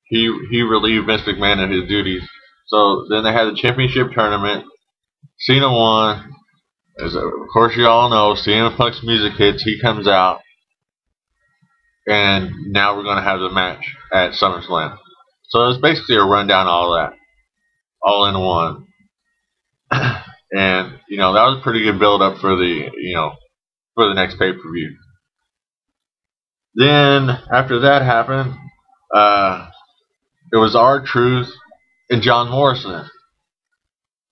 he relieved Vince McMahon of his duties. So then they had the championship tournament. Cena won. As of course you all know, CM Punk's music hits. He comes out, and now we're going to have the match at SummerSlam. So it's basically a rundown of all that, all in one. And that was a pretty good build up for the next pay per view. Then after that happened, it was R-Truth and John Morrison.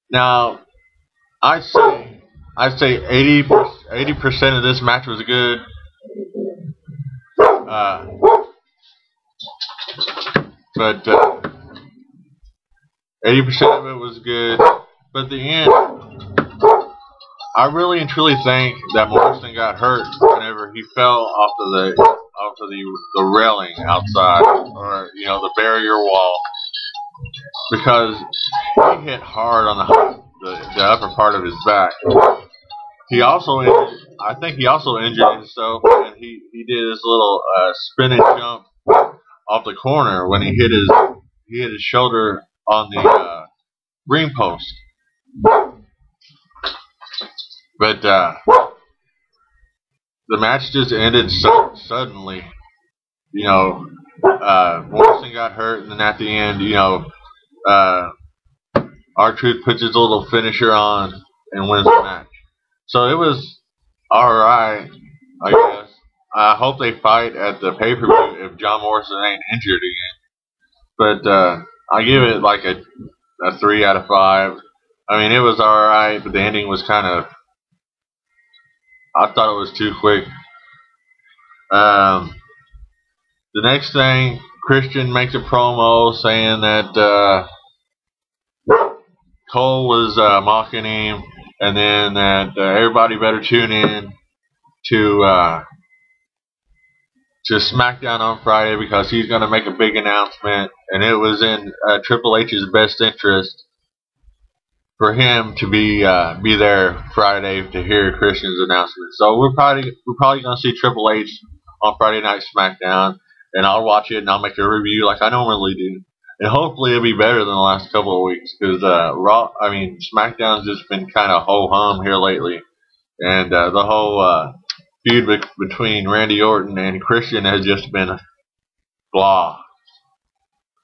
Now, I'd say 80% of this match was good. But 80% of it was good. But at the end, I really and truly think that Morrison got hurt whenever he fell off of the railing outside, or the barrier wall, because he hit hard on the upper part of his back. I think he also injured himself, and he did his little spinning jump off the corner when he hit his shoulder on the ring post. But the match just ended so suddenly. Morrison got hurt, and then at the end, R-Truth puts his little finisher on and wins the match. So it was alright, I guess. I hope they fight at the pay-per-view if John Morrison ain't injured again. But I give it like a 3 out of 5. I mean, it was alright, but the ending was kind of... I thought it was too quick. The next thing, Christian makes a promo saying that Cole was mocking him, and then that everybody better tune in to SmackDown on Friday because he's going to make a big announcement, and it was in Triple H's best interest for him to be there Friday to hear Christian's announcement. So we're probably going to see Triple H on Friday Night SmackDown, and I'll watch it and I'll make a review like I normally do. And hopefully it'll be better than the last couple of weeks, because SmackDown's just been kind of ho-hum here lately, and the whole feud between Randy Orton and Christian has just been blah.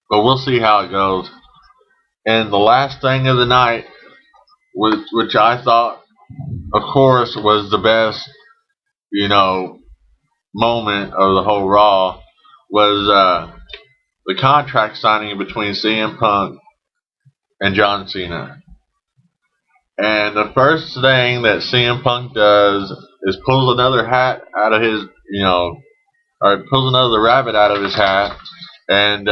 But we'll see how it goes. And the last thing of the night, which I thought, of course, was the best, moment of the whole Raw, was the contract signing between CM Punk and John Cena. And the first thing that CM Punk does is pulls another hat out of his, or pulls another rabbit out of his hat, and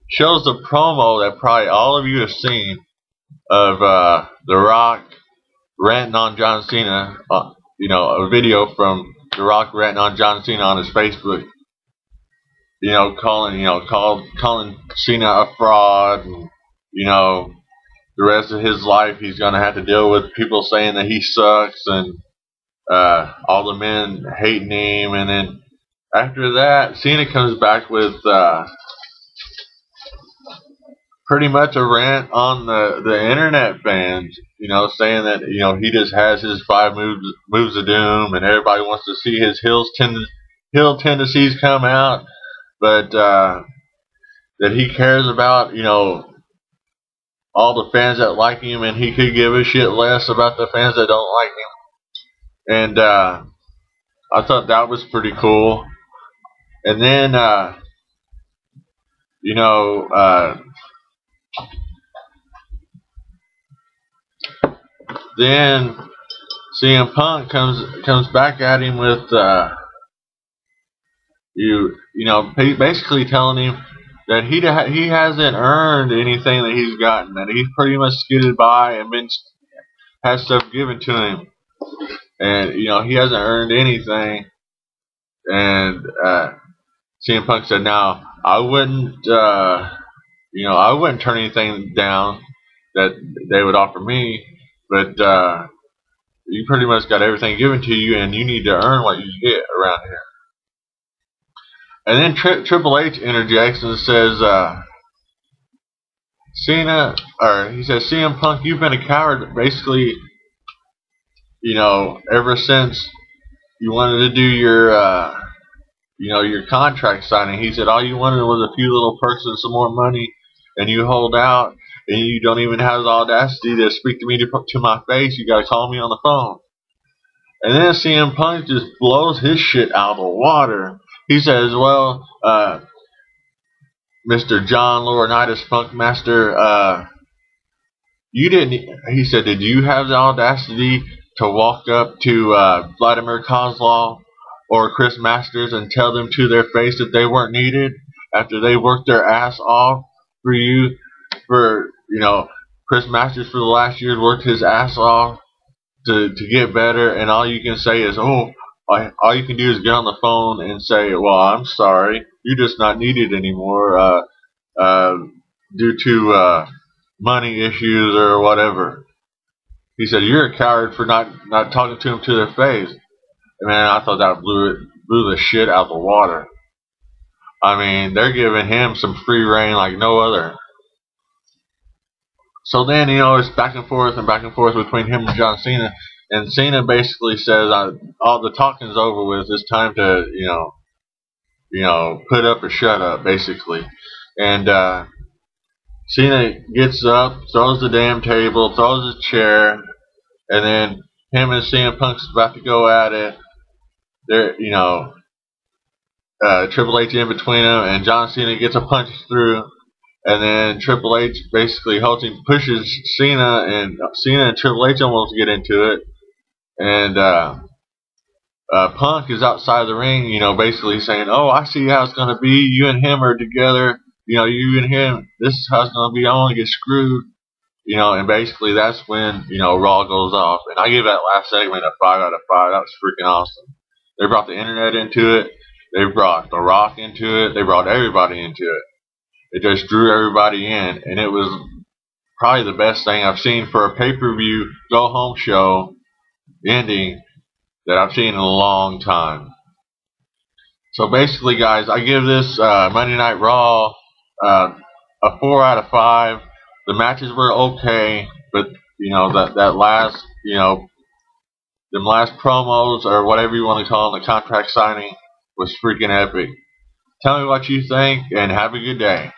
shows the promo that probably all of you have seen of The Rock ranting on John Cena. A video from The Rock ranting on John Cena on his Facebook. Calling Cena a fraud, and the rest of his life he's gonna have to deal with people saying that he sucks, and all the men hating him. And then after that, Cena comes back with pretty much a rant on the internet fans, saying that he just has his 5 moves of doom, and everybody wants to see his heel tendencies come out. But that he cares about, all the fans that like him, and he could give a shit less about the fans that don't like him. And I thought that was pretty cool. And then, then CM Punk comes back at him with basically telling him that he hasn't earned anything that he's gotten, that he's pretty much skidded by and had stuff given to him, and he hasn't earned anything. And CM Punk said, "Now I wouldn't turn anything down that they would offer me, but you pretty much got everything given to you, and you need to earn what you get around here." And then Triple H interjects and says, Cena, or he says, CM Punk, you've been a coward basically, ever since you wanted to do your contract signing. He said all you wanted was a few little perks and some more money, and you hold out, and you don't even have the audacity to speak to me to my face. You got to call me on the phone. And then CM Punk just blows his shit out of the water. He says, well, Mr. John Laurinaitis, Funkmaster, you didn't, he said, did you have the audacity to walk up to Vladimir Kozlov or Chris Masters and tell them to their face that they weren't needed after they worked their ass off for you? Chris Masters for the last year worked his ass off to get better, and all you can say is, all you can do is get on the phone and say, well, I'm sorry, you're just not needed anymore due to money issues or whatever. He said, you're a coward for not talking to them to their face. And man, I thought that blew the shit out the water. I mean, they're giving him some free reign like no other. So then, it's back and forth between him and John Cena. And Cena basically says, all the talking's over with. It's time to, put up or shut up, basically. And Cena gets up, throws the damn table, throws his chair, and then him and CM Punk's about to go at it. They're, Triple H in between them, and John Cena gets a punch through. And then Triple H basically pushes Cena, and Cena and Triple H almost get into it. And Punk is outside the ring, basically saying, oh, I see how it's going to be. You and him are together. You and him, this is how it's going to be. I want to get screwed. And basically that's when, Raw goes off. And I give that last segment a 5 out of 5. That was freaking awesome. They brought the internet into it. They brought The Rock into it. They brought everybody into it. It just drew everybody in, and it was probably the best thing I've seen for a pay-per-view go-home show ending that I've seen in a long time. So basically, guys, I give this Monday Night Raw a 4 out of 5. The matches were okay, but that last them last promos or whatever you want to call them, the contract signing was freaking epic. Tell me what you think, and have a good day.